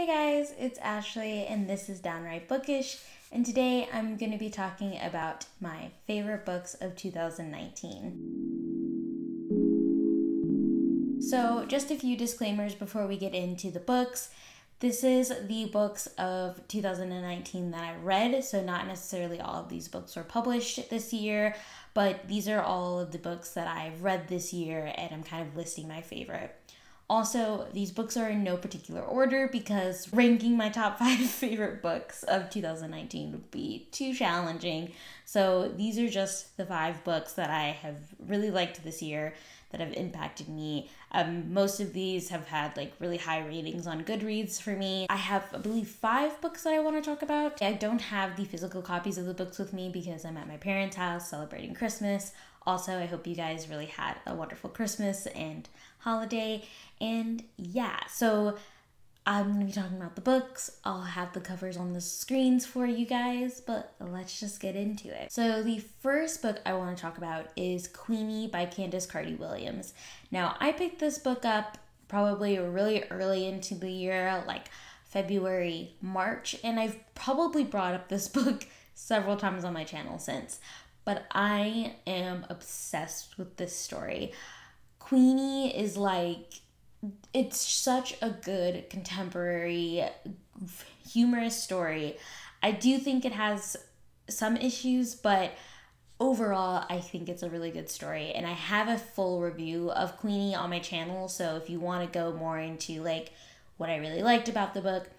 Hey guys, it's Ashley and this is Downright Bookish, and today I'm going to be talking about my favorite books of 2019. So just a few disclaimers before we get into the books. This is the books of 2019 that I read, so not necessarily all of these books were published this year, but these are all of the books that I've read this year and I'm kind of listing my favorite. Also, these books are in no particular order because ranking my top 5 favorite books of 2019 would be too challenging. So these are just the 5 books that I have really liked this year that have impacted me. Most of these have had like really high ratings on Goodreads for me. I have, I believe, 5 books that I want to talk about. I don't have the physical copies of the books with me because I'm at my parents' house celebrating Christmas. Also, I hope you guys really had a wonderful Christmas and holiday. And yeah, so I'm going to be talking about the books. I'll have the covers on the screens for you guys, but let's just get into it. So the first book I want to talk about is Queenie by Carty-Williams. Now, I picked this book up probably really early into the year, like February, March, and I've probably brought up this book several times on my channel since, but I am obsessed with this story. Queenie is like, it's such a good contemporary humorous story. I do think it has some issues, but overall I think it's a really good story, and I have a full review of Queenie on my channel, so if you want to go more into like what I really liked about the book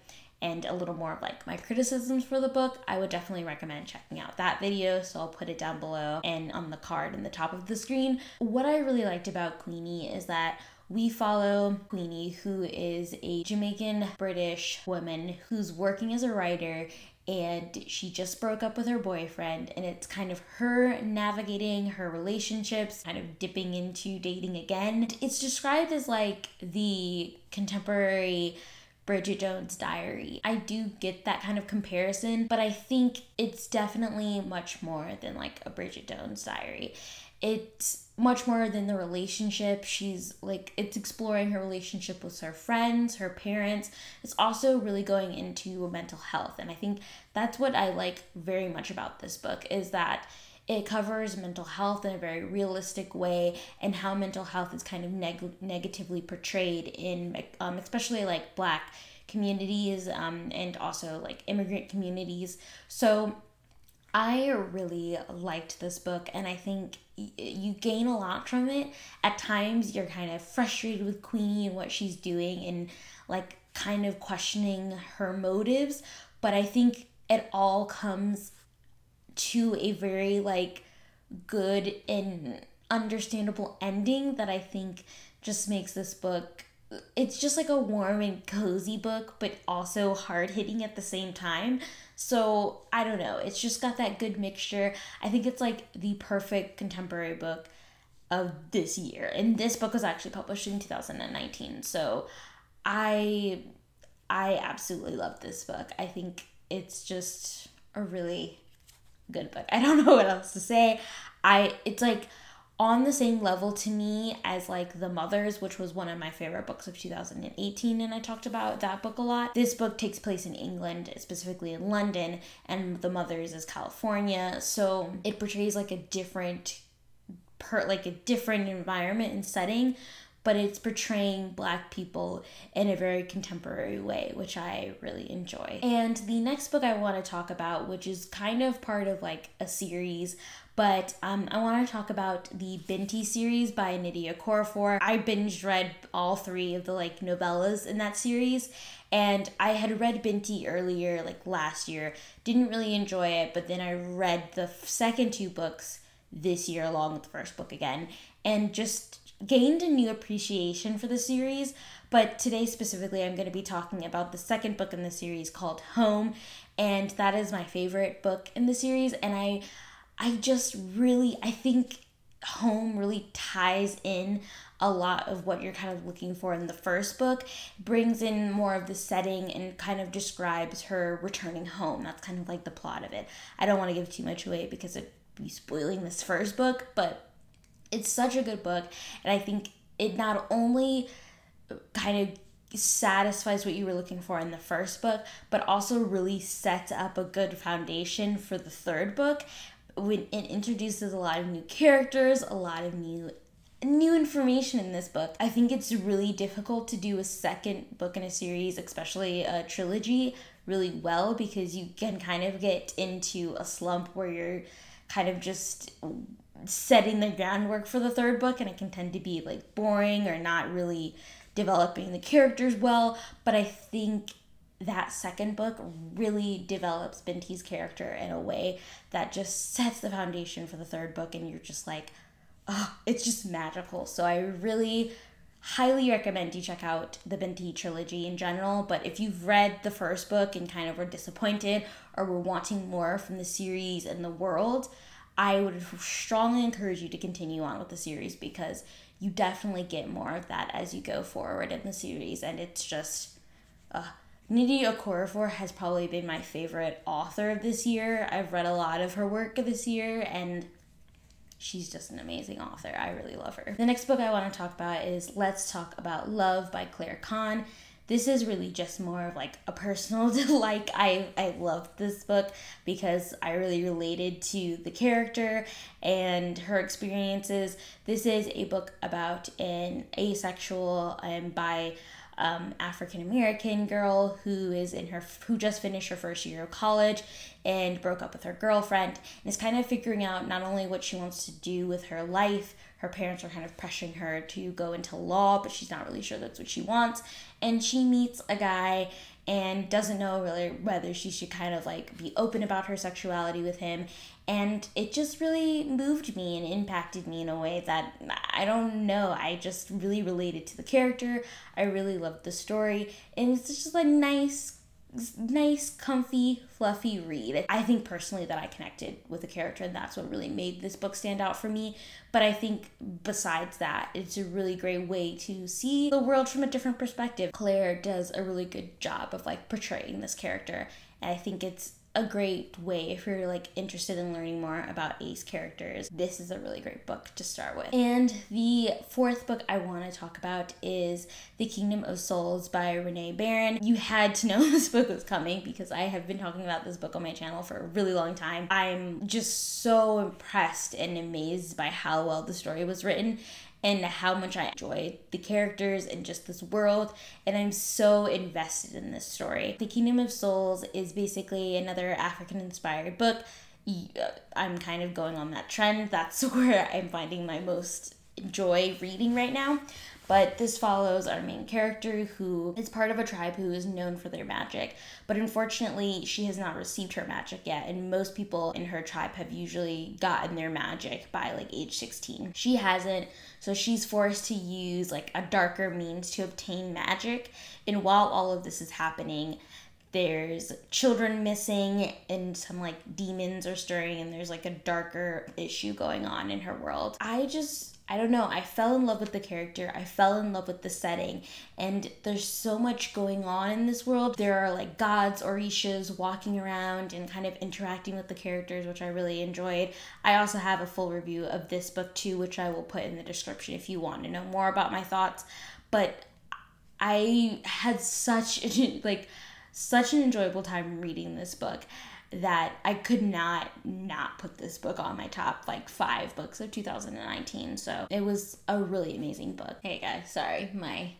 and a little more of like my criticisms for the book, I would definitely recommend checking out that video, so I'll put it down below and on the card in the top of the screen. What I really liked about Queenie is that we follow Queenie, who is a Jamaican British woman who's working as a writer, and she just broke up with her boyfriend, and it's kind of her navigating her relationships, kind of dipping into dating again. It's described as like the contemporary Bridget Jones' Diary. I do get that kind of comparison, but I think it's definitely much more than like a Bridget Jones' Diary. It's much more than the relationship. She's like, it's exploring her relationship with her friends, her parents. It's also really going into mental health. And I think that's what I like very much about this book, is that it covers mental health in a very realistic way, and how mental health is kind of negatively portrayed in especially like Black communities and also like immigrant communities. So I really liked this book, and I think you gain a lot from it. At times you're kind of frustrated with Queenie and what she's doing and like kind of questioning her motives, but I think it all comes to a very like good and understandable ending that I think just makes this book, it's just like a warm and cozy book, but also hard-hitting at the same time. So I don't know, it's just got that good mixture. I think it's like the perfect contemporary book of this year, and this book was actually published in 2019. So I absolutely love this book. I think it's just a really good book. I don't know what else to say. It's like on the same level to me as like The Mothers, which was one of my favorite books of 2018, and I talked about that book a lot. This book takes place in England, specifically in London, and The Mothers is California, so it portrays like a different environment and setting, but it's portraying Black people in a very contemporary way, which I really enjoy. And the next book I want to talk about, which is kind of part of like a series, but I want to talk about the Binti series by Nydia Okorafor. I binge read all 3 of the like novellas in that series, and I had read Binti earlier, like last year, didn't really enjoy it, but then I read the second 2 books this year along with the first book again, and just gained a new appreciation for the series. But today specifically I'm going to be talking about the second book in the series called Home, and that is my favorite book in the series, and I think Home really ties in a lot of what you're kind of looking for in the first book, brings in more of the setting and kind of describes her returning home. That's kind of like the plot of it. I don't want to give too much away because it'd be spoiling this first book, but it's such a good book, and I think it not only kind of satisfies what you were looking for in the first book, but also really sets up a good foundation for the third book. When it introduces a lot of new characters, a lot of new information in this book. I think it's really difficult to do a second book in a series, especially a trilogy, really well, because you can kind of get into a slump where you're kind of just setting the groundwork for the third book, and it can tend to be like boring or not really developing the characters well. But I think that second book really develops Binti's character in a way that just sets the foundation for the third book, and you're just like, oh, it's just magical. So I really highly recommend you check out the Binti trilogy in general. But if you've read the first book and kind of were disappointed or were wanting more from the series and the world, I would strongly encourage you to continue on with the series, because you definitely get more of that as you go forward in the series. And it's just, Nnedi Okorafor has probably been my favorite author of this year. I've read a lot of her work this year, and she's just an amazing author. I really love her. The next book I want to talk about is Let's Talk About Love by Claire Kahn. This is really just more of like a personal dislike. I loved this book because I really related to the character and her experiences. This is a book about an asexual and bi African-American girl who just finished her first year of college and broke up with her girlfriend, and is kind of figuring out not only what she wants to do with her life. Her parents are kind of pressuring her to go into law, but she's not really sure that's what she wants. And she meets a guy and doesn't know really whether she should kind of like be open about her sexuality with him. And it just really moved me and impacted me in a way that, I don't know, I just really related to the character. I really loved the story. And it's just a nice, comfy, fluffy read. I think personally that I connected with the character, and that's what really made this book stand out for me. But I think besides that, it's a really great way to see the world from a different perspective. Claire does a really good job of like portraying this character, and I think it's a great way if you're like interested in learning more about ace characters. This is a really great book to start with. And the fourth book I want to talk about is The Kingdom of Souls by Renee Barron. You had to know this book was coming because I have been talking about this book on my channel for a really long time. I'm just so impressed and amazed by how well the story was written and how much I enjoyed the characters and just this world, and I'm so invested in this story. The Kingdom of Souls is basically another African-inspired book. I'm kind of going on that trend. That's where I'm finding my most joy reading right now. But this follows our main character, who is part of a tribe who is known for their magic. But unfortunately, she has not received her magic yet, and most people in her tribe have usually gotten their magic by like age 16. She hasn't, so she's forced to use like a darker means to obtain magic. And while all of this is happening, there's children missing and some like demons are stirring, and there's like a darker issue going on in her world. I don't know, I fell in love with the character, I fell in love with the setting, and there's so much going on in this world. There are like gods, orishas walking around and kind of interacting with the characters, which I really enjoyed. I also have a full review of this book too, which I will put in the description if you want to know more about my thoughts. But I had such an enjoyable time reading this book that I could not put this book on my top like 5 books of 2019. So it was a really amazing book. Hey guys, sorry, my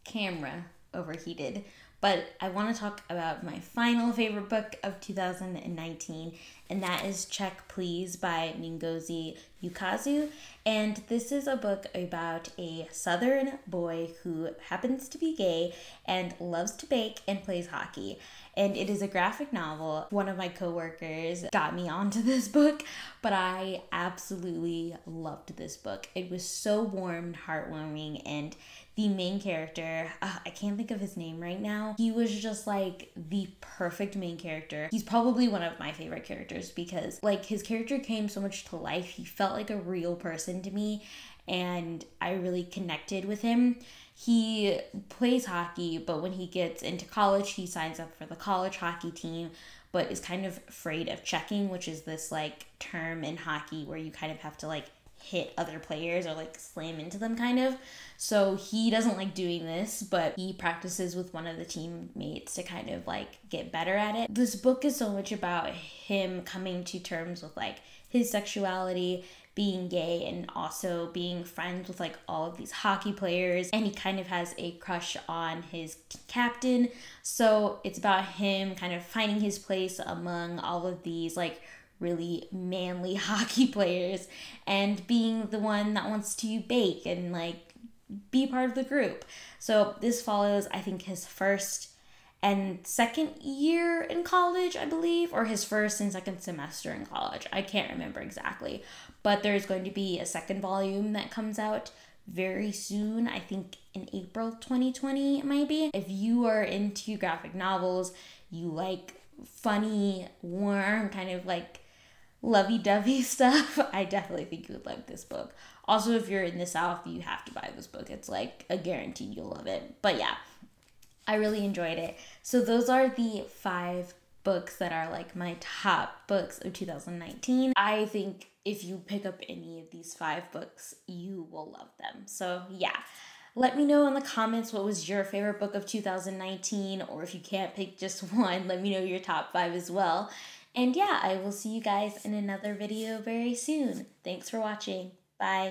camera overheated. But I want to talk about my final favorite book of 2019, and that is Check Please by Ngozi Ukazu. And this is a book about a southern boy who happens to be gay and loves to bake and plays hockey. And it is a graphic novel. One of my coworkers got me onto this book, but I absolutely loved this book. It was so warm, heartwarming, and the main character, I can't think of his name right now. He was just like the perfect main character. He's probably one of my favorite characters because like his character came so much to life. He felt like a real person to me, and I really connected with him. He plays hockey, but when he gets into college, he signs up for the college hockey team, but is kind of afraid of checking, which is this like term in hockey where you kind of have to like hit other players or like slam into them kind of. So he doesn't like doing this, but he practices with one of the teammates to kind of like get better at it. This book is so much about him coming to terms with like his sexuality, being gay, and also being friends with like all of these hockey players. And he kind of has a crush on his captain. So it's about him kind of finding his place among all of these like really manly hockey players and being the one that wants to bake and like be part of the group. So this follows, I think, his first and second year in college, I believe, or his first and second semester in college. I can't remember exactly, but there's going to be a second volume that comes out very soon. I think in April 2020, it might be. If you are into graphic novels, you like funny, warm, kind of like lovey-dovey stuff, I definitely think you would like this book. Also, if you're in the South, you have to buy this book. It's like a guaranteed you'll love it. But yeah, I really enjoyed it. So those are the 5 books that are like my top books of 2019. I think if you pick up any of these 5 books, you will love them. So yeah, let me know in the comments what was your favorite book of 2019, or if you can't pick just one, let me know your top 5 as well. And yeah, I will see you guys in another video very soon. Thanks for watching. Bye.